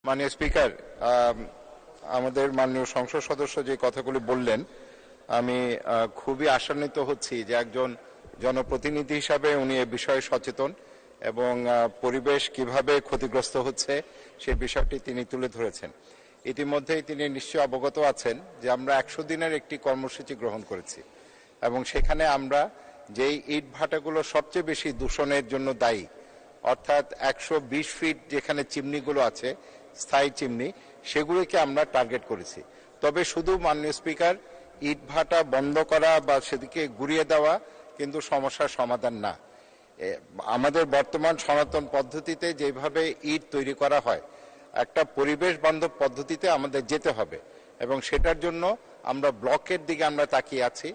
মাননীয় স্পিকার, আমাদের মাননীয় সংসদ সদস্য যে কথাগুলি বললেন, আমি খুবই আশান্বিত হচ্ছি যে একজন জনপ্রতিনিধি হিসাবে উনি এ বিষয়ে সচেতন এবং পরিবেশ কিভাবে ক্ষতিগ্রস্ত হচ্ছে সেই বিষয়টি তিনি তুলে ধরেছেন। ইতিমধ্যেই তিনি নিশ্চয়ই অবগত আছেন যে আমরা 100 দিনের একটি কর্মসূচি গ্রহণ করেছি এবং সেখানে আমরা যেই ইট ভাটাগুলো সবচেয়ে বেশি দূষণের জন্য দায়ী, অর্থাৎ 120 ফিট যেখানে চিমনিগুলো আছে, স্থায়ী চিমনি, সেগুলিকে আমরা টার্গেট করেছি। তবে শুধু মাননীয় স্পিকার ইট ভাটা বন্ধ করা বা সেদিকে ঘুরিয়ে দেওয়া কিন্তু সমস্যার সমাধান না। আমাদের বর্তমান সনাতন পদ্ধতিতে যেভাবে ইট তৈরি করা হয়, একটা পরিবেশ বান্ধব পদ্ধতিতে আমাদের যেতে হবে এবং সেটার জন্য আমরা ব্লকের দিকে আমরা তাকিয়ে আছি।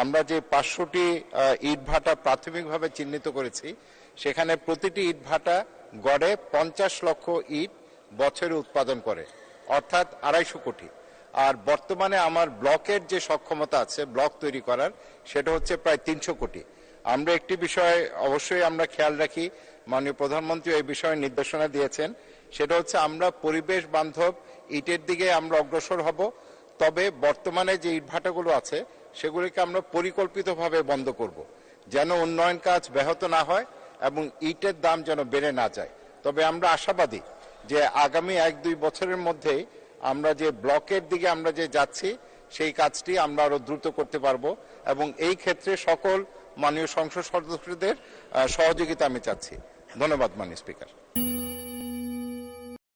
আমরা যে 500টি ইট ভাটা প্রাথমিকভাবে চিহ্নিত করেছি, সেখানে প্রতিটি ইট ভাটা গড়ে 50 লক্ষ ইট বছরে উৎপাদন করে, অর্থাৎ 250 কোটি। আর বর্তমানে আমার ব্লকের যে সক্ষমতা আছে ব্লক তৈরি করার, সেটা হচ্ছে প্রায় 300 কোটি। আমরা একটি বিষয় অবশ্যই আমরা খেয়াল রাখি, মাননীয় প্রধানমন্ত্রী এই বিষয়ে নির্দেশনা দিয়েছেন, সেটা হচ্ছে আমরা পরিবেশ বান্ধব ইটের দিকে আমরা অগ্রসর হব। তবে বর্তমানে যে ইটভাটাগুলো আছে সেগুলিকে আমরা পরিকল্পিতভাবে বন্ধ করব, যেন উন্নয়ন কাজ ব্যাহত না হয় এবং ইটের দাম যেন বেড়ে না যায়। তবে আমরা আশাবাদী যে আগামী 1-2 বছরের মধ্যেই আমরা যে ব্লকের দিকে আমরা যে যাচ্ছি সেই কাজটি আমরা আরো দ্রুত করতে পারবো এবং এই ক্ষেত্রে সকল মাননীয় সংসদ সদস্যদের সহযোগিতা আমি চাচ্ছি। ধন্যবাদ মাননীয় স্পিকার।